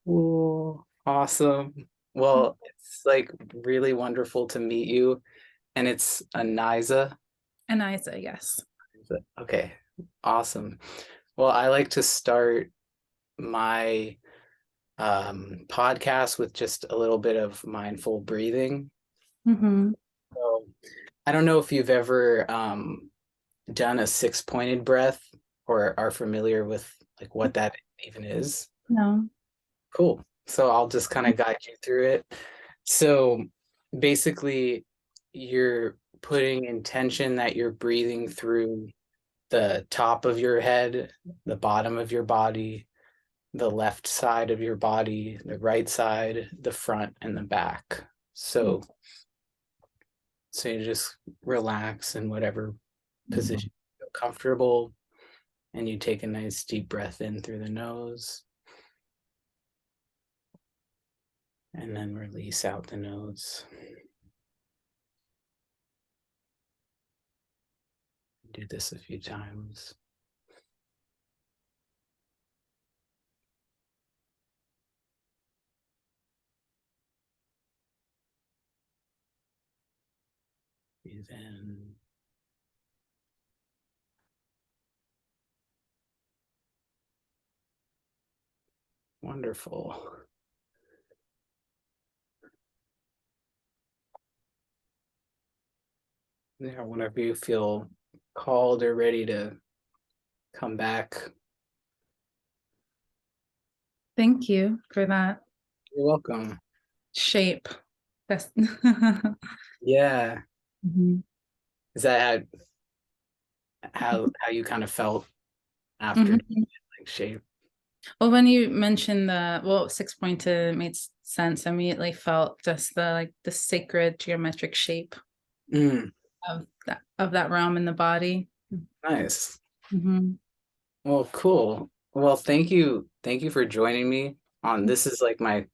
Cool. Awesome. Well, it's like really wonderful to meet you. And it's Anayza. Anayza, yes. Okay. Awesome. Well, I like to start my podcast with just a little bit of mindful breathing. Mm-hmm. So I don't know if you've ever done a six-pointed breath or are familiar with like what that even is. No. Cool. So I'll just kind of guide you through it. So basically, you're putting intention that you're breathing through the top of your head, the bottom of your body, the left side of your body, the right side, the front, and the back. So you just relax in whatever position you feel comfortable, and you take a nice deep breath in through the nose, and then release out the nose. Do this a few times. Breathe in. Wonderful. Yeah, whenever you feel called or ready to come back, Thank you for that you're welcome. shape. That's Yeah. Mhm. Is that how you kind of felt after Mhm. like shape? Well, when you mentioned the 6 pointed made sense. I immediately felt just the sacred geometric shape Mm, of that realm in the body. nice. Mhm. Well, cool. Well, thank you. Thank you for joining me on this is like my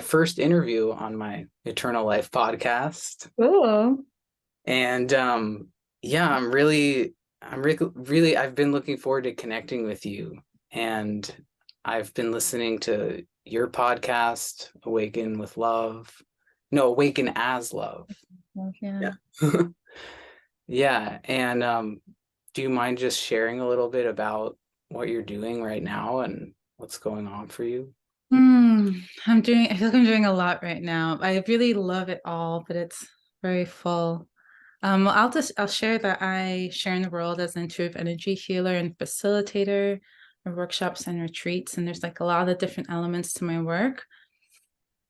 first interview on my Eternal Life podcast. Cool. And yeah, really I've been looking forward to connecting with you. And I've been listening to your podcast, Awaken with Love. No, Awaken as Love. Well, yeah. Yeah. Yeah. And do you mind just sharing a little bit about what you're doing right now and what's going on for you? I feel like I'm doing a lot right now. I really love it all, but it's very full. Well, I'll share that I share in the world as an intuitive energy healer and facilitator of workshops and retreats, and there's like a lot of different elements to my work.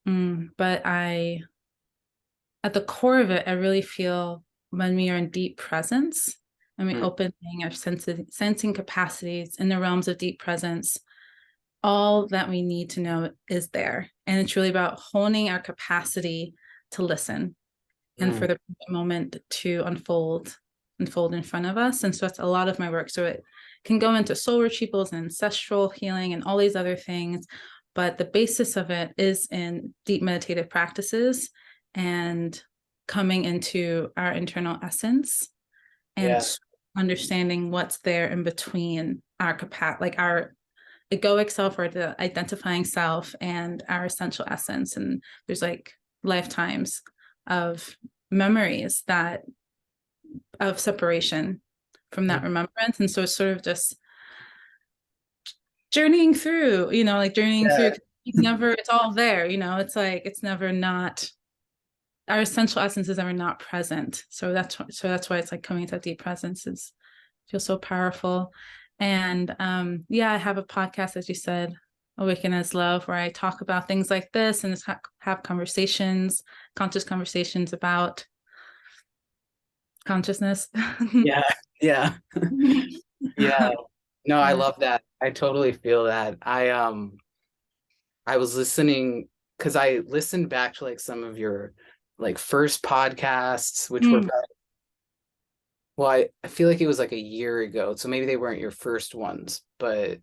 But at the core of it, I really feel when we are in deep presence and we Mm, opening our sensing capacities in the realms of deep presence, all that we need to know is there. And it's really about honing our capacity to listen and mm, for the moment to unfold in front of us. And so that's a lot of my work. So it can go into soul retrievals and ancestral healing and all these other things. But the basis of it is in deep meditative practices and coming into our internal essence yeah. and understanding what's there in between our capacity, like our egoic self or the identifying self and our essential essence. And there's like lifetimes of memories that of separation from that Mm, remembrance. And so it's sort of just journeying through, like journeying through. yeah. It's all there, it's like it's never not our essential essence is ever not present. So that's why it's like coming to that deep presence is feels so powerful. And yeah, I have a podcast, as you said, Awaken as Love, where I talk about things like this and just have conversations, conscious conversations about consciousness. Yeah. Yeah. Yeah. No, I Yeah. love that. I totally feel that. I was listening because I listened back to like some of your like first podcasts, which were Mm. probably, well, I feel like it was like a year ago. So maybe they weren't your first ones, but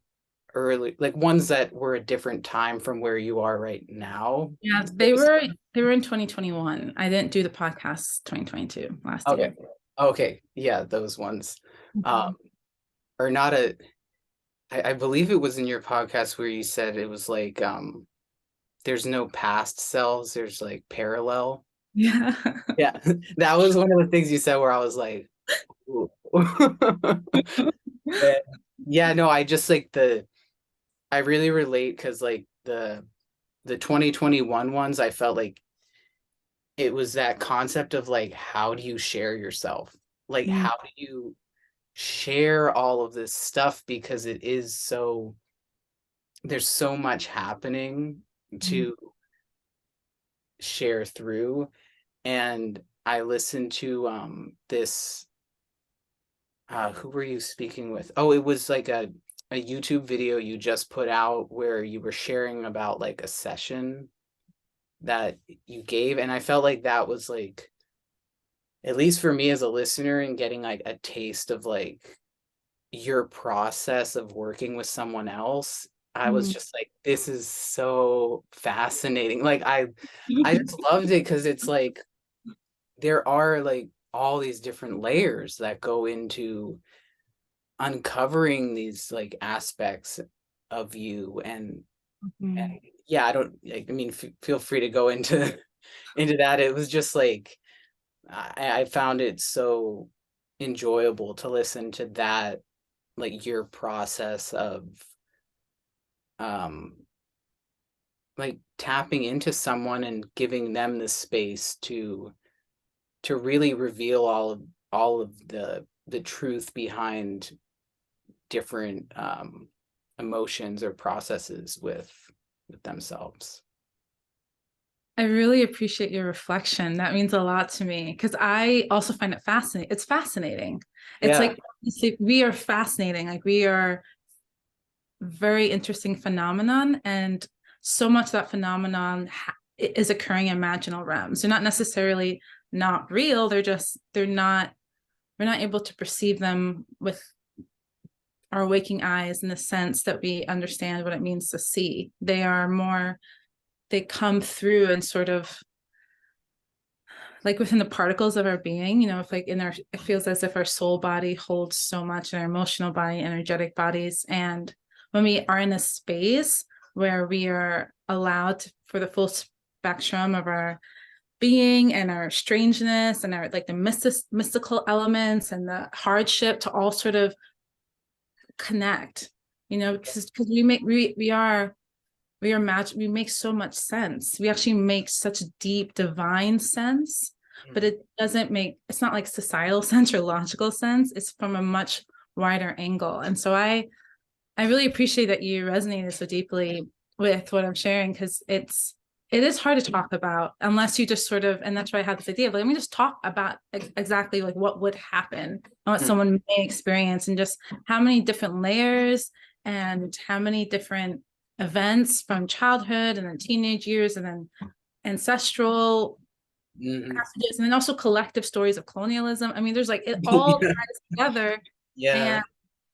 early like ones that were a different time from where you are right now. Yeah, they were in 2021. I didn't do the podcast 2022 last Okay. year. Okay. Yeah, those ones. Mhm. Um, are not a I believe it was in your podcast where you said it was like there's no past selves, there's like parallel. Yeah. Yeah, that was one of the things you said where I was like, ooh. And yeah, no, I just like I really relate because like the 2021 ones, I felt like it was that concept of like how do you share yourself? Like Mm, how do you share all of this stuff because it is so there's so much happening mm, to share through. And I listened to this who were you speaking with? Oh, it was like a YouTube video you just put out where you were sharing about like a session that you gave, and I felt like that was like, at least for me as a listener, and getting like a taste of like your process of working with someone else. I was mm. just like, this is so fascinating. Like I just loved it because it's like there are like all these different layers that go into uncovering these like aspects of you. And Mm. yeah, I don't like, I mean, feel free to go into into that. It was just like I found it so enjoyable to listen to that, like your process of um like tapping into someone and giving them the space to really reveal all of the truth behind different emotions or processes with themselves. I really appreciate your reflection. That means a lot to me because I also find it fascinating. It's fascinating. It's Yeah. like we are fascinating. Like we are very interesting phenomenon, and so much of that phenomenon is occurring in imaginal realms. They're not necessarily not real. They're not. We're not able to perceive them with our waking eyes in the sense that we understand what it means to see. They are more. They come through and sort of like within the particles of our being, if like in our, it feels as if our soul body holds so much in our emotional body, energetic bodies. And when we are in a space where we are allowed for the full spectrum of our being and our strangeness and our like the mystical elements and the hardship to all sort of connect, because we are magic. We make so much sense. We actually make such deep divine sense, but Mhm. it doesn't make, it's not like societal sense or logical sense. It's from a much wider angle. And so I really appreciate that you resonated so deeply with what I'm sharing, because it is hard to talk about unless you just sort of, and that's why I had this idea of like, let me just talk about exactly like what would happen and what someone may experience, and just how many different layers and how many different events from childhood and then teenage years and then ancestral Mhm. passages and then also collective stories of colonialism. I mean, there's like it all ties together. Yeah.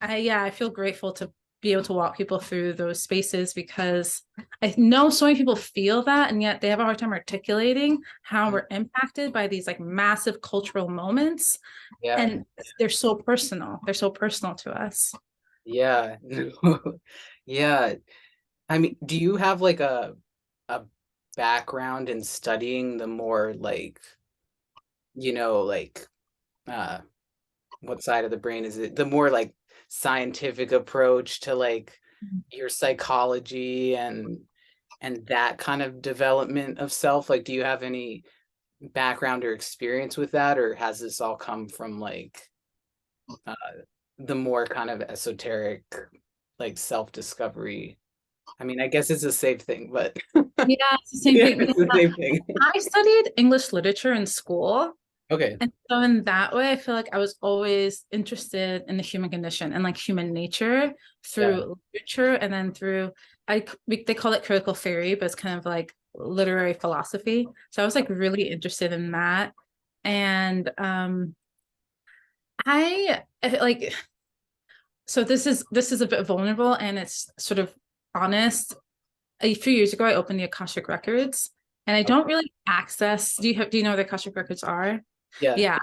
And I feel grateful to be able to walk people through those spaces, because I know so many people feel that, and yet they have a hard time articulating how Mhm. we're impacted by these like massive cultural moments. Yeah. And they're so personal. They're so personal to us. Yeah. Yeah. I mean, do you have like a background in studying the more like, like uh what side of the brain is it? The more like scientific approach to like your psychology and that kind of development of self? Like, do you have any background or experience with that, or has this all come from like uh the more kind of esoteric like self-discovery? I mean, I guess it's the same thing, but Yeah, it's the same yeah, thing. it's the same thing. I studied English literature in school. Okay. And so in that way, I feel like I was always interested in the human condition and like human nature Yeah. through literature, and then through they call it critical theory, but it's kind of like literary philosophy. So I was like really interested in that. And I feel like, so this is a bit vulnerable and it's sort of honest. A few years ago, I opened the Akashic Records, and I don't Okay. really access. Do you know what the Akashic Records are? Yeah. Yeah,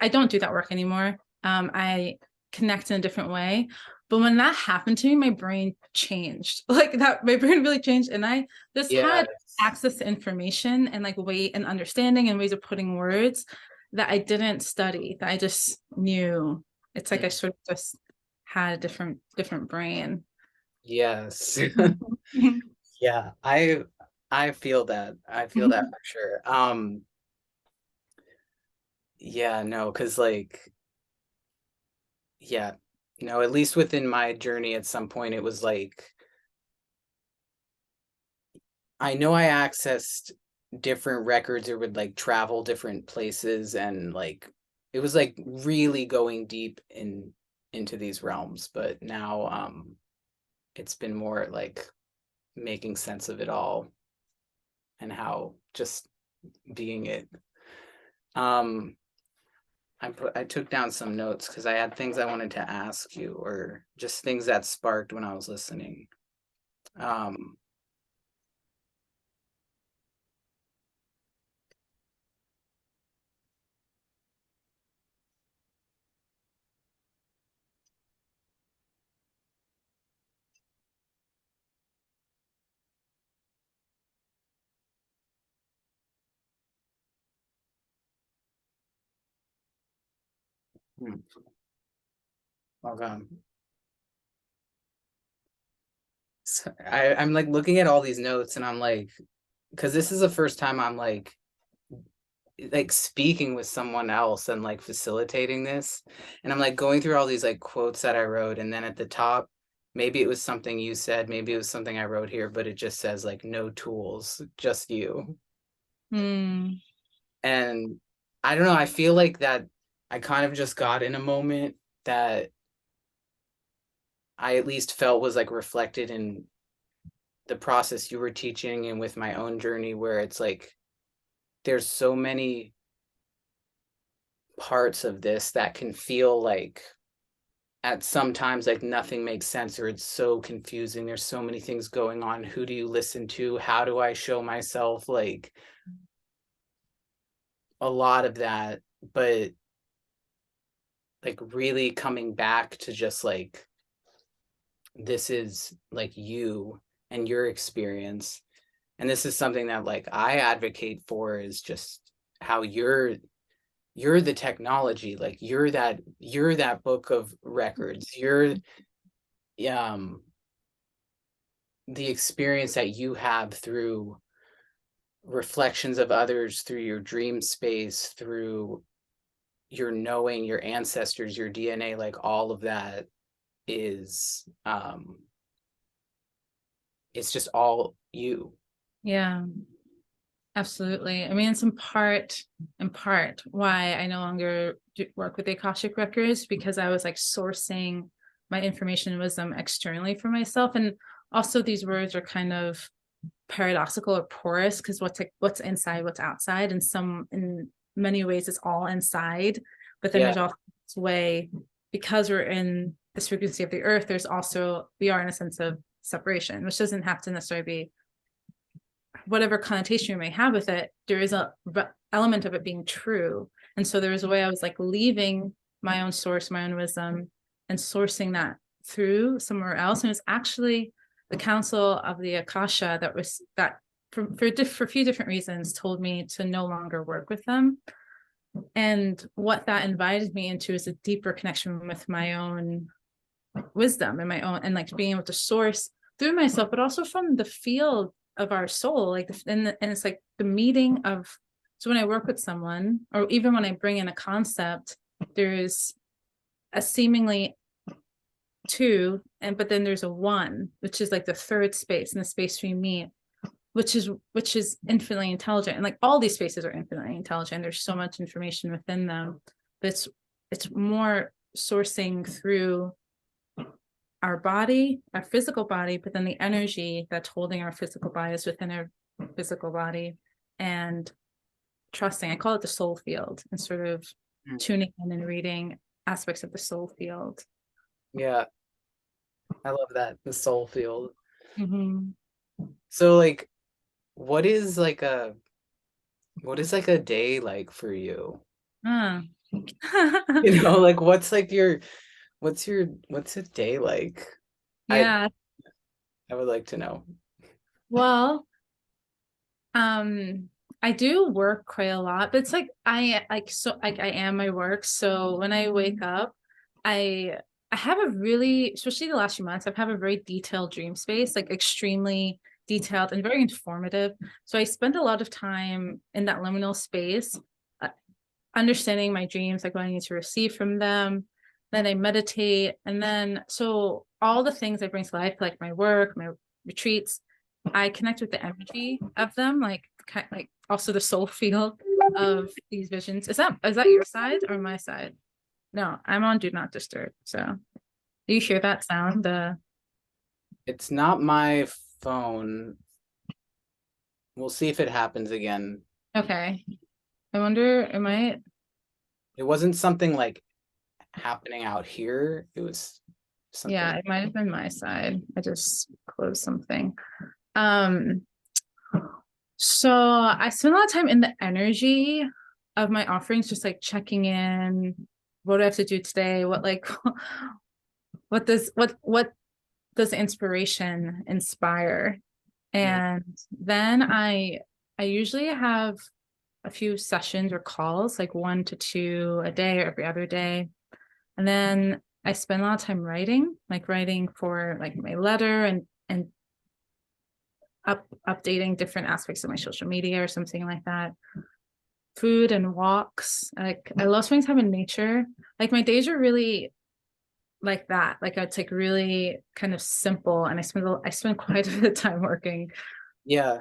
I don't do that work anymore. I connect in a different way. But when that happened to me, my brain changed. Like that, my brain really changed. And I just Yeah. had access to information and like way and understanding and ways of putting words that I didn't study, that I just knew. It's like I sort of just had a different brain. Yes. Mhm. Yeah, I feel that. I feel that for sure. Yeah, no, because like, yeah, no, at least within my journey at some point it was like I know I accessed different records or would like travel different places and like it was like really going deep into these realms, but now it's been more like making sense of it all and how just being it. Um I took down some notes because I had things I wanted to ask you or just things that sparked when I was listening. Um, hmm, okay. So I'm like looking at all these notes and I'm like, because this is the first time I'm like speaking with someone else and like facilitating this. And I'm like going through all these like quotes that I wrote, and then at the top, maybe it was something you said, maybe it was something I wrote here, but it just says like no tools, just you. Mm, And I don't know, I feel like that I kind of just got in a moment that I at least felt was like reflected in the process you were teaching and with my own journey, where it's like there's so many parts of this that can feel like at sometimes like nothing makes sense or it's so confusing. There's so many things going on. Who do you listen to? How do I show myself? Like a lot of that, but like really coming back to just like this is like you and your experience. And this is something that like I advocate for is just how you're the technology, like you're that book of records, you're um the experience that you have through reflections of others, through your dream space, through your knowing, your ancestors, your DNA, like all of that is it's just all you. yeah. Absolutely. I mean, it's in part why I no longer work with the Akashic records, because I was like sourcing my information and wisdom externally for myself. And also these words are kind of paradoxical or porous because what's inside, what's outside. And some in many ways it's all inside. But then Yeah. there's also this way, because we're in this frequency of the earth, there's also we are in a sense of separation, which doesn't have to necessarily be whatever connotation you may have with it, there is a element of it being true. And so there was a way I was like leaving my own source, my own wisdom, and sourcing that through somewhere else. And it was actually the Council of the Akasha that for a few different reasons told me to no longer work with them. And what that invited me into is a deeper connection with my own wisdom and my own, and like being able to source through myself, but also from the field of our soul, like and it's like the meeting of, so when I work with someone or even when I bring in a concept, there's a seemingly two, and but then there's a one, which is like the third space, and the space we meet, which is infinitely intelligent. And like all these spaces are infinitely intelligent, there's so much information within them, but it's more sourcing through our body, our physical body, but then the energy that's holding our physical body is within our physical body, and trusting. I call it the soul field, and sort of Mm. tuning in and reading aspects of the soul field. Yeah, I love that. The soul field. Mm-hmm. So like what is like a what is like a day like for you? Ah. You know, like what's like your what's a day like? I Yeah. I would like to know. Well, I do work quite a lot, but it's like I am my work. So when I wake up, I I have a really, especially the last few months, I've had a very detailed dream space, like extremely detailed and very informative. So I spend a lot of time in that liminal space, uh, understanding my dreams, like what I need to receive from them. Then I meditate, and then so all the things I bring to life, like my work, my retreats, I connect with the energy of them, like also the soul field of these visions. Is that your side or my side? No, I'm on do not disturb. So do you hear that sound? It's not my phone. We'll see if it happens again. Okay. I wonder, am I? It wasn't something like happening out here. It was something. Yeah, it might have been my side. I just closed something. Um, so I spend a lot of time in the energy of my offerings, just like checking in. What do I have to do today? What like what does inspiration inspire? Mm. And then I usually have a few sessions or calls, like 1 to 2 a day or every other day. And then I spend a lot of time writing, like writing for like my letter and updating different aspects of my social media or something like that. Food and walks. Like I love spending time in nature. Like my days are really like that. Like it's like really kind of simple, and I spend quite a bit of time working. Yeah,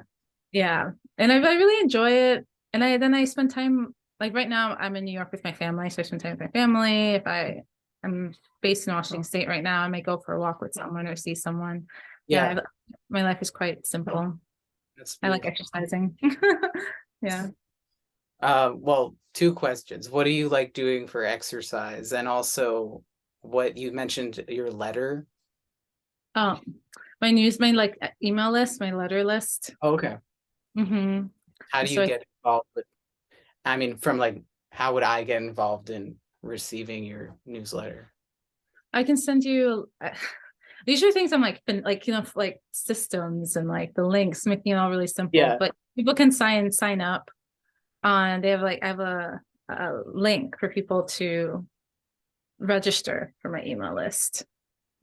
Yeah, and I really enjoy it. And I spend time, like right now I'm in New York with my family, so I spend time with my family. If I'm based in Washington State right now, I may go for a walk with someone or see someone. Yeah, yeah, my life is quite simple. that's I like beautiful. exercising. Yeah. Well, two questions. What do you like doing for exercise? And also what you mentioned your letter. Oh, my like email list, my letter list. Oh, okay. Mm-hmm. How do you So get involved with, I mean, from like, how would I get involved in receiving your newsletter? I can send you. These are things I'm like, been like like systems and like the links, making it all really simple. Yeah. But people can sign up on. They have like I have a link for people to register for my email list.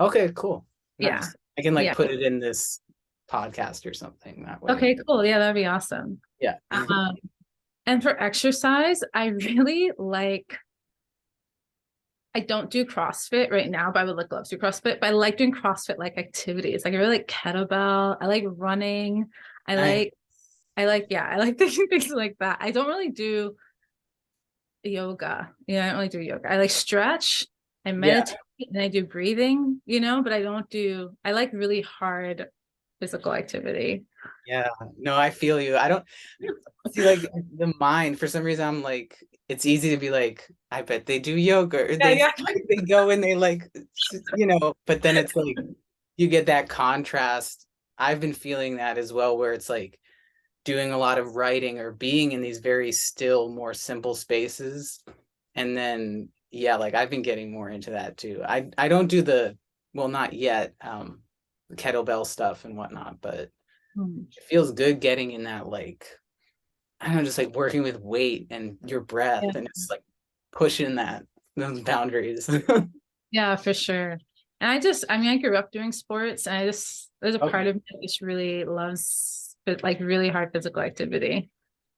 Okay, cool. Yeah, Nice. I can like yeah. put it in this podcast or something that way. Okay, cool. Yeah, that'd be awesome. Yeah. Um, and for exercise, I really like. I don't do CrossFit right now, but I would like love to do CrossFit. But I like doing CrossFit like activities. Like I really like kettlebell. I like running. I Nice. like yeah, I like doing things like that. I don't really do yoga. Yeah, I don't really do yoga. I like stretch, I Yeah. meditate, and I do breathing, but I don't do I like really hard physical activity. Yeah. No, I feel you. I don't see like the mind for some reason. I'm like, it's easy to be like, I bet they do yoga or Yeah, they yeah. they go and they like, but then it's like you get that contrast. I've been feeling that as well, where it's like doing a lot of writing or being in these very still, more simple spaces. And then, yeah, like I've been getting more into that too. I don't do well, not yet, kettlebell stuff and whatnot, but Hmm. it feels good getting in that, like, I don't know, just like working with weight and your breath Yeah. and it's like pushing those boundaries. Yeah, for sure. And I mean, I grew up doing sports, and there's a part Okay, of me that just really loves like really hard physical activity.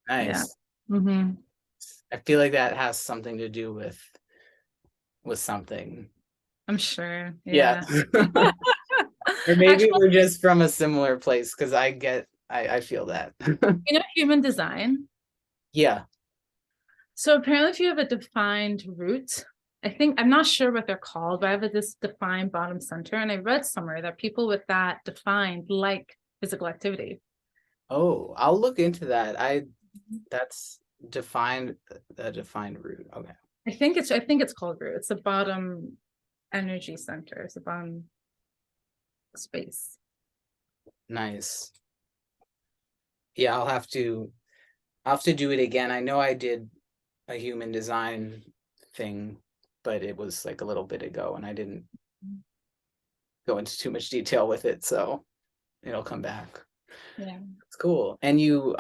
Yeah. nice. Hmm. I feel like that has something to do with something. I'm sure. Yeah. Yeah. Or maybe Actually, we're just from a similar place because I feel that. human design. Yeah. So apparently, if you have a defined root, I'm not sure what they're called, but I have this defined bottom center. And I read somewhere that people with that defined like physical activity. Oh, I'll look into that. That's defined a defined root. Okay. I think it's called root. It's the bottom energy center. It's the bottom space. Nice. Yeah, I'll have to do it again. I know I did a human design thing but it was like a little bit ago and I didn't go into too much detail with it, so it'll come back. Yeah. It's cool. And you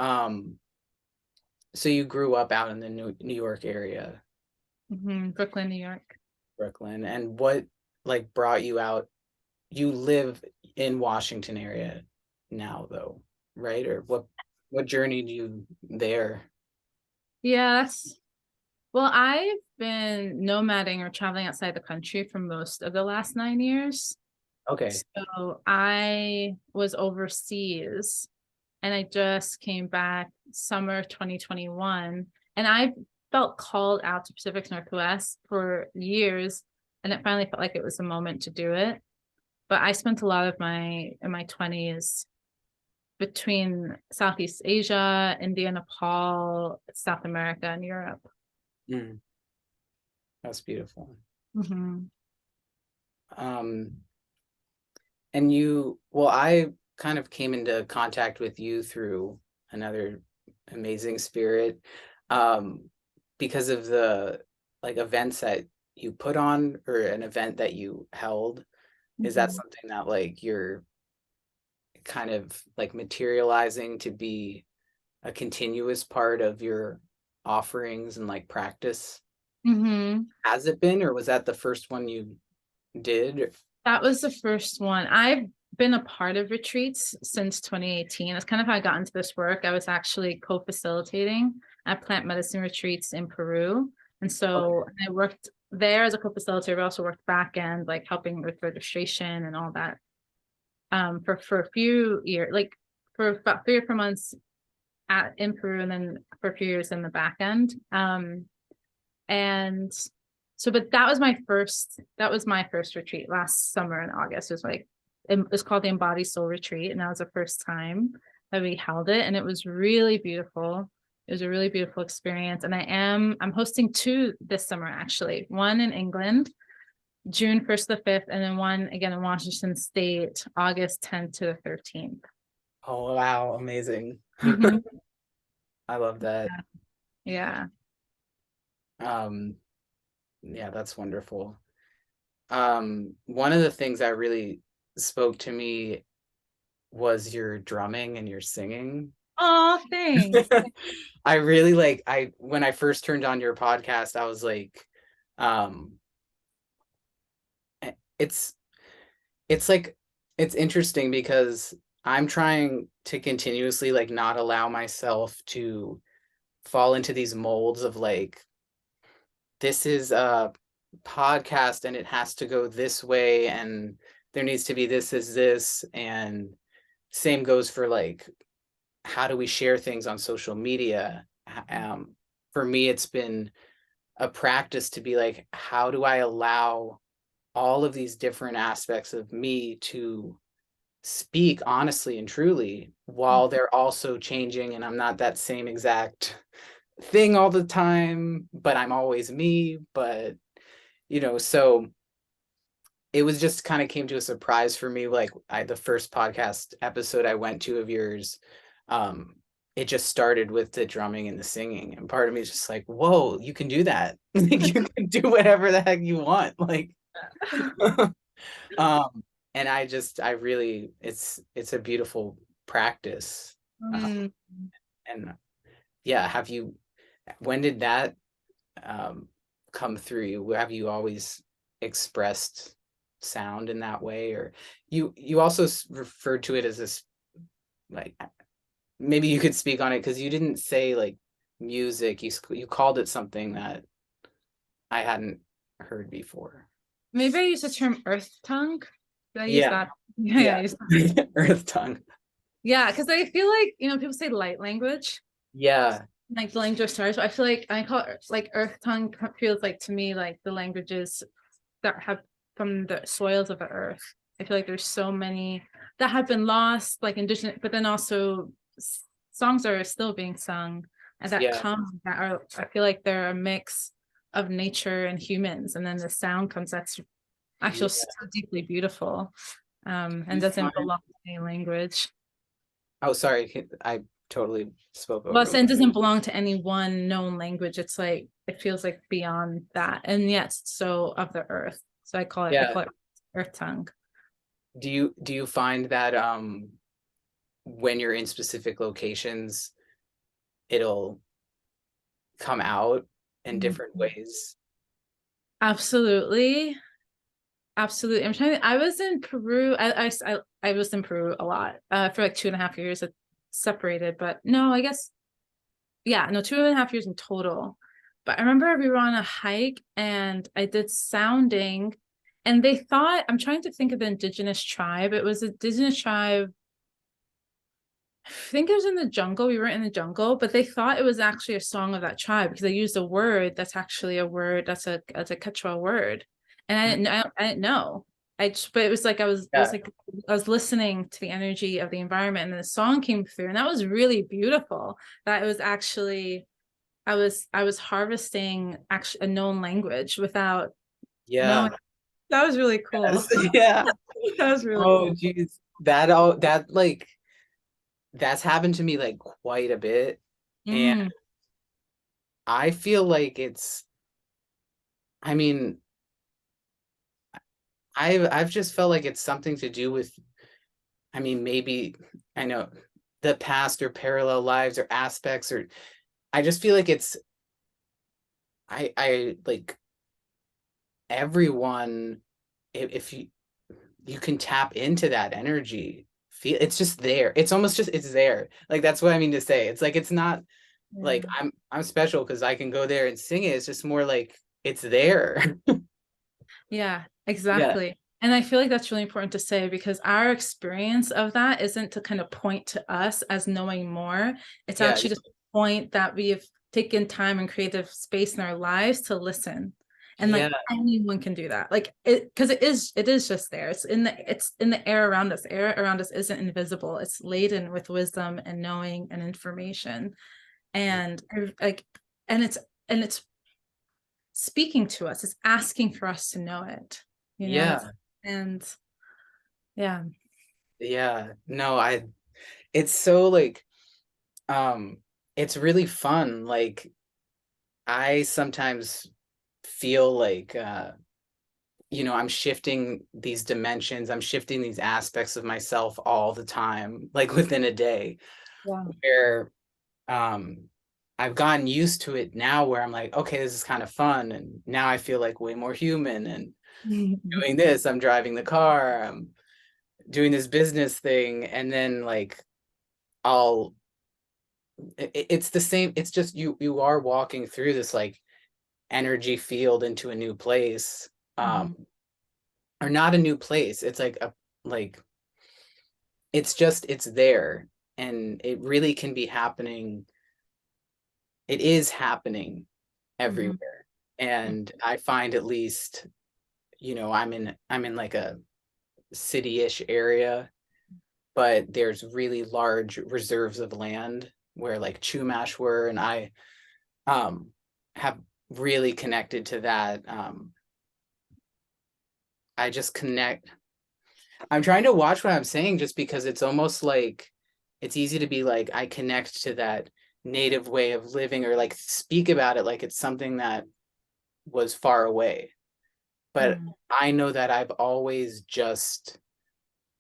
so you grew up out in the New York area, Brooklyn, New York. Brooklyn, and what like brought you out? You live in Washington area now though, right? Or what journeyed you there? Yes. Well, I've been nomading or traveling outside the country for most of the last 9 years. Okay. So I was overseas and I just came back summer 2021. And I felt called out to Pacific Northwest for years. And it finally felt like it was the moment to do it. But I spent a lot of my 20s between Southeast Asia, India, Nepal, South America, and Europe. Mm, that's beautiful. Mm-hmm. Um, and well, I kind of came into contact with you through another amazing spirit, um, because of the like events that you put on or an event that you held. Is that Mm-hmm. something that like you're kind of like materializing to be a continuous part of your offerings and like practice? Mm-hmm. Has it been, or was that the first one you did? That was the first one. I've been a part of retreats since 2018. That's kind of how I got into this work. I was actually co-facilitating at plant medicine retreats in Peru. And Okay. so I worked there as a co-facilitator, but also worked back end, like helping with registration and all that. For a few years, like for about 3 or 4 months in Peru, and then for a few years in the back end. And so, but that was my first retreat last summer in August. It was like it was called the Embody Soul Retreat, and that was the first time that we held it, and it was really beautiful. It was a really beautiful experience, and I'm hosting two this summer actually. One in England, June 1st to the 5th, and then one again in Washington State, August 10th to the 13th. Oh, wow, amazing. Mm-hmm. I love that. Yeah. Um, yeah, that's wonderful. One of the things that really spoke to me was your drumming and your singing. Oh, thanks. I really like when I first turned on your podcast, I was like, um, it's it's like it's interesting because I'm trying to continuously like not allow myself to fall into these molds of like this is a podcast and it has to go this way and there needs to be this is this and same goes for like how do we share things on social media. For me it's been a practice to be like how do I allow all of these different aspects of me to speak honestly and truly while they're also changing and I'm not that same exact thing all the time but I'm always me, but so it was just kind of came to a surprise for me. Like the first podcast episode I went to of yours, um, it just started with the drumming and the singing. And part of me is just like, whoa, you can do that. Like you can do whatever the heck you want. Like, and I really, it's a beautiful practice. Mm. And yeah, when did that um, come through you? Have you always expressed sound in that way, or you also referred to it as this like maybe you could speak on it because you didn't say like music. You called it something that I hadn't heard before. Maybe I use the term earth tongue. Did I use Yeah, that? Yeah, I yeah. use that. Earth tongue. Yeah, because I feel like, people say light language, Yeah, like the language of stars, but I feel like I call it like earth tongue feels like to me like the languages that have from the soils of the earth. I feel like there's so many that have been lost, like indigenous, but then also songs are still being sung and that yeah, come that are, I feel like they're a mix of nature and humans. And then the sound comes that's actually so yeah. deeply beautiful, Do and you doesn't find? belong to any language. Oh, sorry. totally spoke Well, over me. it doesn't belong to any one known language. It's like it feels like beyond that, and yes, so of the earth. So I Yeah. call it earth tongue. Do you find that when you're in specific locations, it'll come out in Mhm. different ways? Absolutely. Absolutely. I was in Peru. I was in Peru a lot for like 2.5 years. It separated, but no, I guess, yeah, no, 2.5 years in total. But I remember we were on a hike and I did sounding, and they thought, I'm trying to think of the indigenous tribe. It was an indigenous tribe. I think it was in the jungle. We were in the jungle, but they thought it was actually a song of that tribe because they used a word that's actually a word that's a Quechua word, and Mm. I didn't know. But it was like it was Yeah. like I was listening to the energy of the environment, and then the song came through, and that was really beautiful. That it was actually I was harvesting actually a known language without Yeah. knowing. That was really cool. Yes. Yeah. That was really Oh, cool. geez. That like that's happened to me like quite a bit. And Mm, I feel like I mean, I've just felt like it's something to do with, I mean, maybe I know the past or parallel lives or aspects, or I just feel like I like everyone, if you can tap into that energy, feel it's just there. It's almost just it's there. Like that's what I mean to say. It's like it's not like yeah. I'm special because I can go there and sing it. It's just more like it's there. Yeah, Yeah. exactly. And I feel like that's really important to say because our experience of that isn't to kind of point to us as knowing more. It's Yeah. actually just a point that we have taken time and creative space in our lives to listen. And Yeah. like anyone can do that. Like it because it is just there. It's in the air around us. Air around us isn't invisible. It's laden with wisdom and knowing and information. And like and it's speaking to us. It's asking for us to know it. You know, Yeah. and yeah. Yeah. No, it's so like um it's really fun. Like I sometimes feel like I'm shifting these dimensions, I'm shifting these aspects of myself all the time, like within a day, Yeah. where um I've gotten used to it now where I'm like, okay, this is kind of fun. And now I feel like way more human and Mhm. doing this, I'm driving the car, I'm doing this business thing, and then like I'll it's the same, it's just you are walking through this like energy field into a new place. Um Mhm. or not a new place. It's like a like it's just it's there, and it really can be happening. It is happening Mhm. everywhere. And I find at least, I'm in like a city-ish area, but there's really large reserves of land where like Chumash were, and I um have really connected to that. I just connect. I'm trying to watch what I'm saying just because it's almost like it's easy to be like, I connect to that native way of living or like speak about it like it's something that was far away. But Mhm. I know that I've always just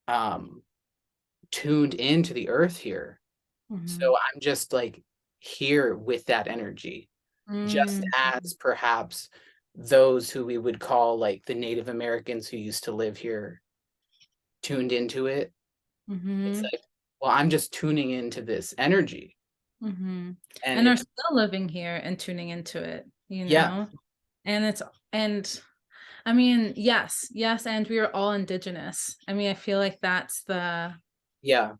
um, tuned into the earth here. So Mhm. I'm just like here with that energy, just Mhm. as perhaps those who we would call like the Native Americans who used to live here tuned into it. It's Mhm. like, well, I'm just tuning into this energy. Mhm. And And are it's, still living here and tuning into it, you yeah, know? And and I mean, yes, and we are all indigenous. I mean, I feel like yeah,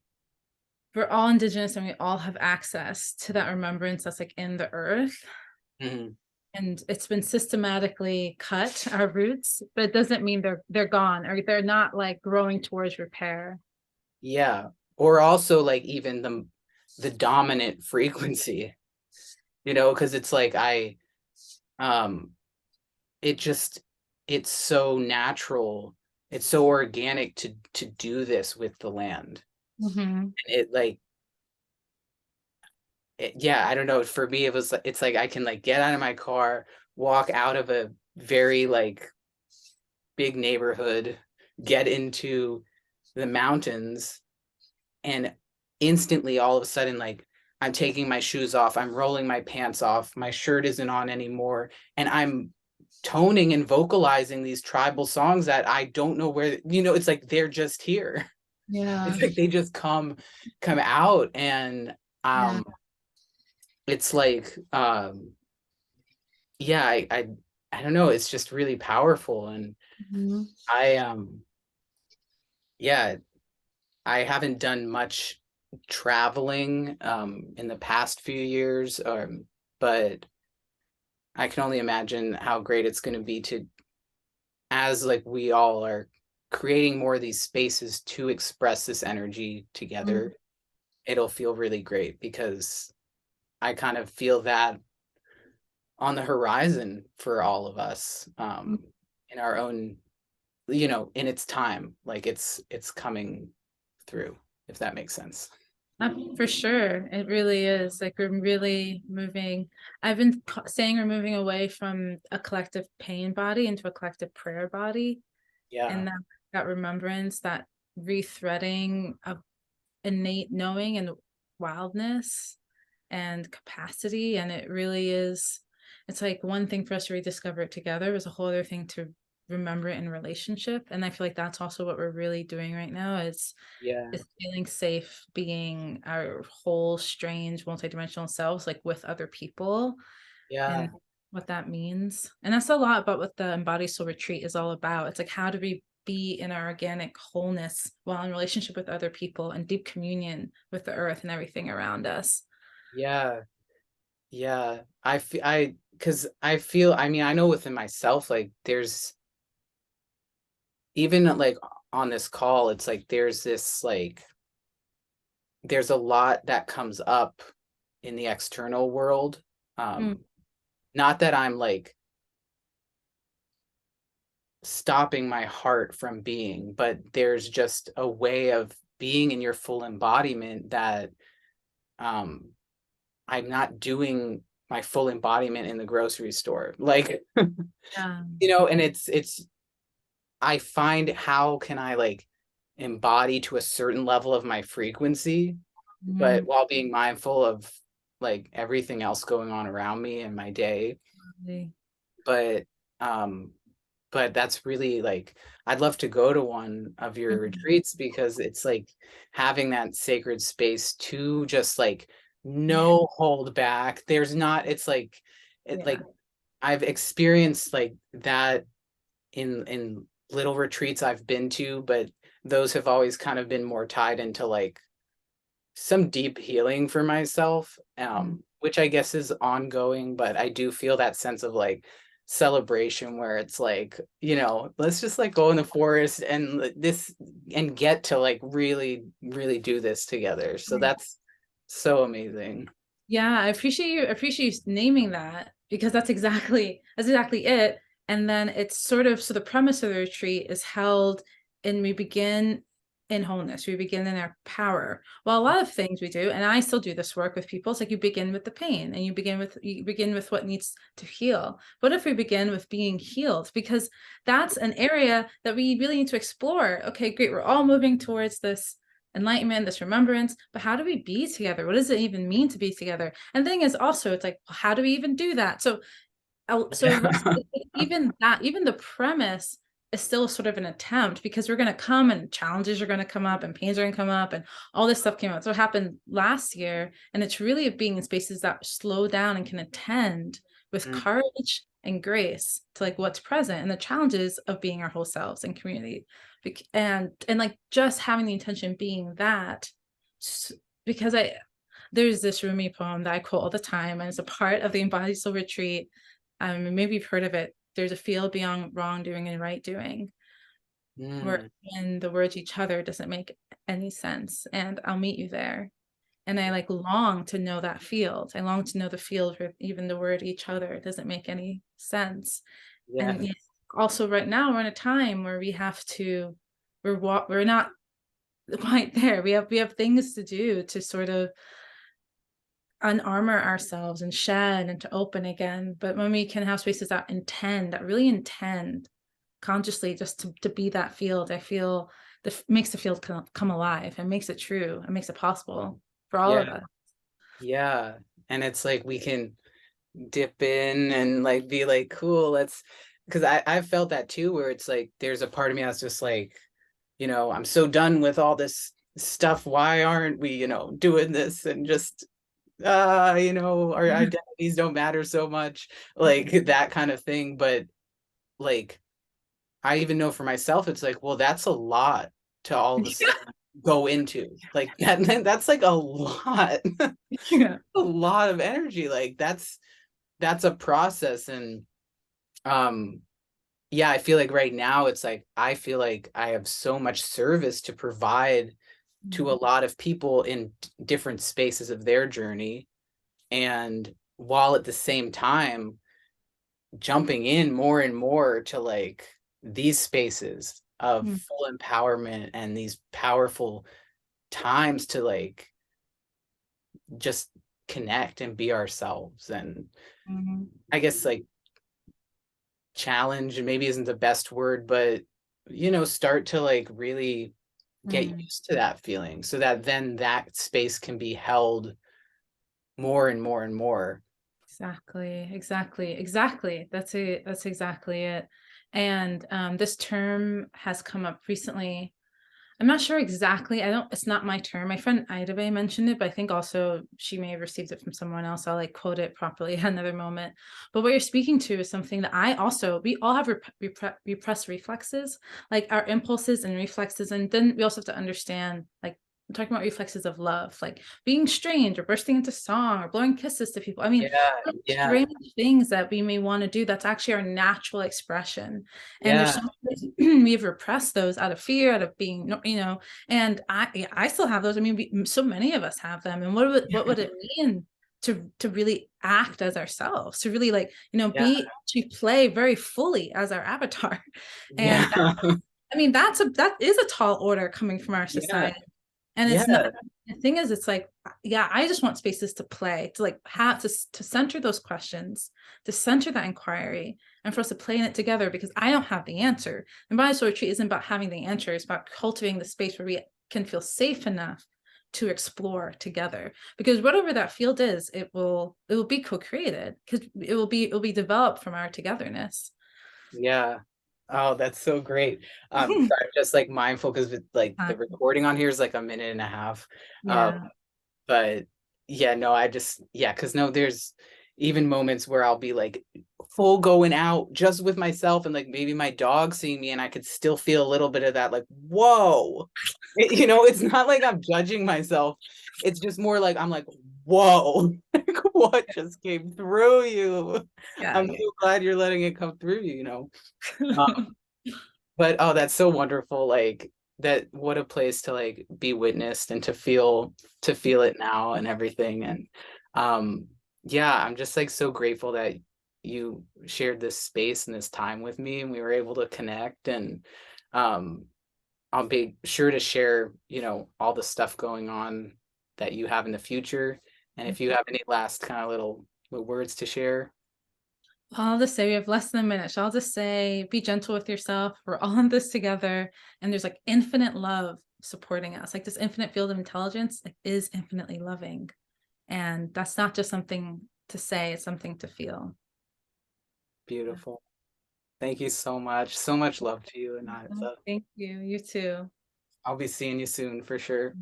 we're all indigenous and we all have access to that remembrance that's like in the earth. mhm, And it's been systematically cut our roots, but it doesn't mean they're gone or they're not like growing towards repair. yeah. Or also like even the dominant frequency, because it's like um, it just, it's so natural, it's so organic to do this with the land. Mhm. It like yeah, I don't know. For me, it's like I can like get out of my car, walk out of a very like big neighborhood, get into the mountains, and instantly all of a sudden like I'm taking my shoes off, I'm rolling my pants off, my shirt isn't on anymore, and I'm toning and vocalizing these tribal songs that I don't know where, it's like they're just here. Yeah. It's like they just come out, and Yeah. um it's like yeah, I don't know, it's just really powerful. And Mhm. I yeah, I haven't done much traveling in the past few years, but I can only imagine how great it's going to be to, as like we all are creating more of these spaces to express this energy Mhm. together. It'll feel really great because I kind of feel that on the horizon for all of us, in our own, in its time, like it's coming through, if that makes sense. For sure. It really is. Like we're really moving. I've been saying we're moving away from a collective pain body into a collective prayer body. Yeah. And that remembrance, that rethreading of innate knowing and wildness and capacity. And it really is, it's like one thing for us to rediscover it together is a whole other thing to remember it in relationship. And I feel like that's also what we're really doing right now Yeah. is feeling safe being our whole strange multidimensional selves, like with other people, Yeah. and what that means. And that's a lot about what the Embody Soul Retreat is all about. It's like, how do we be in our organic wholeness while in relationship with other people and deep communion with the earth and everything around us? Yeah. Yeah. Because I feel, I mean, I know within myself, like there's even like on this call, it's like there's this like there's a lot that comes up in the external world. Mm, Not that I'm like stopping my heart from being, but there's just a way of being in your full embodiment that um I'm not doing my full embodiment in the grocery store. Like, yeah. and it's I find how can I like embody to a certain level of my frequency, but Mm, while being mindful of like everything else going on around me in my day. really. But um but that's really like I'd love to go to one of your Mhm. retreats because it's like having that sacred space to just like Yeah. no hold back. There's not, it's like it Yeah. like I've experienced like that in little retreats I've been to, but those have always kind of been more tied into like some deep healing for myself, Mm, which I guess is ongoing, but I do feel that sense of like celebration where it's like, let's just like go in the forest and this and get to like really, really do this together. So right. that's so amazing. Yeah, I appreciate you naming that because that's exactly it. And then it's sort of, so the premise of the retreat is held and we begin in wholeness. We begin in our power. Well, a lot of things we do, and I still do this work with people. It's like you begin with the pain and you begin with what needs to heal. What if we begin with being healed? Because that's an area that we really need to explore. Okay, great. We're all moving towards this enlightenment, this remembrance, but how do we be together? What does it even mean to be together? And the thing is also, it's like, well, how do we even do that? So Yeah. even that, even the premise is still sort of an attempt because we're going to come and challenges are going to come up and pains are going to come up and all this stuff came out. So it happened last year. And it's really being in spaces that slow down and can attend with Mm, courage and grace to like what's present and the challenges of being our whole selves and community. And like just having the intention being that, because there's this Rumi poem that I quote all the time, and it's a part of the Embodied Soul Retreat. Maybe you've heard of it. There's a field beyond wrongdoing and right doing, where mm, in the words each other doesn't make any sense. And I'll meet you there. And I like long to know that field. I long to know the field where even the word each other doesn't make any sense. And yeah. also right now we're in a time where we're not quite there. We have things to do to sort of unarmor ourselves and shed and to open again. But when we can have spaces that intend, that really intend consciously just to be that field, I feel that makes the field come alive and makes it true and makes it possible for all of Yeah. us. Yeah. And it's like we can dip in and like be like, cool, let's, because I've felt that too, where it's like there's a part of me that's just like, I'm so done with all this stuff. Why aren't we, doing this and just our identities don't matter so much, like that kind of thing. But like I even know for myself, it's like, well, that's a lot to all of a sudden go into. Like that's like a lot, Yeah. a lot of energy. Like that's a process. And um yeah, I feel like right now it's like I feel like I have so much service to provide to a lot of people in different spaces of their journey, and while at the same time jumping in more and more to like these spaces of Mm-hmm. full empowerment and these powerful times to like just connect and be ourselves. And I guess like challenge maybe isn't the best word, but start to like really get Mm-hmm. used to that feeling so that then that space can be held more and more and more. Exactly, exactly, exactly. That's exactly it. And this term has come up recently. I'm not sure exactly. I don't, it's not my term. My friend Ida mentioned it, but I think also she may have received it from someone else. I'll like quote it properly at another moment. But what you're speaking to is something that we all have repressed reflexes, like our impulses and reflexes. And then we also have to understand, like, I'm talking about reflexes of love, like being strange or bursting into song or blowing kisses to people. I mean, Yeah, yeah, strange things that we may want to do, that's actually our natural expression. And there's yeah, so we've repressed those out of fear, out of being, and I still have those. I mean, so many of us have them. And what would it mean to really act as ourselves, to really like, yeah, to play very fully as our avatar? And yeah, I mean, that is a tall order coming from our yeah, society. And it's not, yeah, the thing is, it's like, yeah, I just want spaces to play, to like have to center those questions, to center that inquiry, and for us to play in it together, because I don't have the answer. And Embody Soul Retreat isn't about having the answer, it's about cultivating the space where we can feel safe enough to explore together. Because whatever that field is, it will be co-created, because it will be developed from our togetherness. yeah. Oh, that's so great. Sorry, I'm just like mindful because like the recording on here is like a minute and a half. Um, Yeah. but yeah, no, yeah, because no, there's even moments where I'll be like full going out just with myself and like maybe my dog seeing me and I could still feel a little bit of that, like, whoa. It's not like I'm judging myself. It's just more like I'm like, whoa, like what just came through you? Yeah. I'm so glad you're letting it come through you. Um, but oh, that's so wonderful. Like that, what a place to like be witnessed and to feel it now and everything. And um, yeah, I'm just like so grateful that you shared this space and this time with me and we were able to connect. And um, I'll be sure to share, all the stuff going on that you have in the future. And if you have any last kind of little words to share. I'll just say we have less than a minute. So I'll just say, be gentle with yourself. We're all in this together. And there's like infinite love supporting us. Like this infinite field of intelligence, like, is infinitely loving. And that's not just something to say, it's something to feel. Yeah. Beautiful. Thank you so much. So much love to you, and Thank you. You too. I'll be seeing you soon for sure.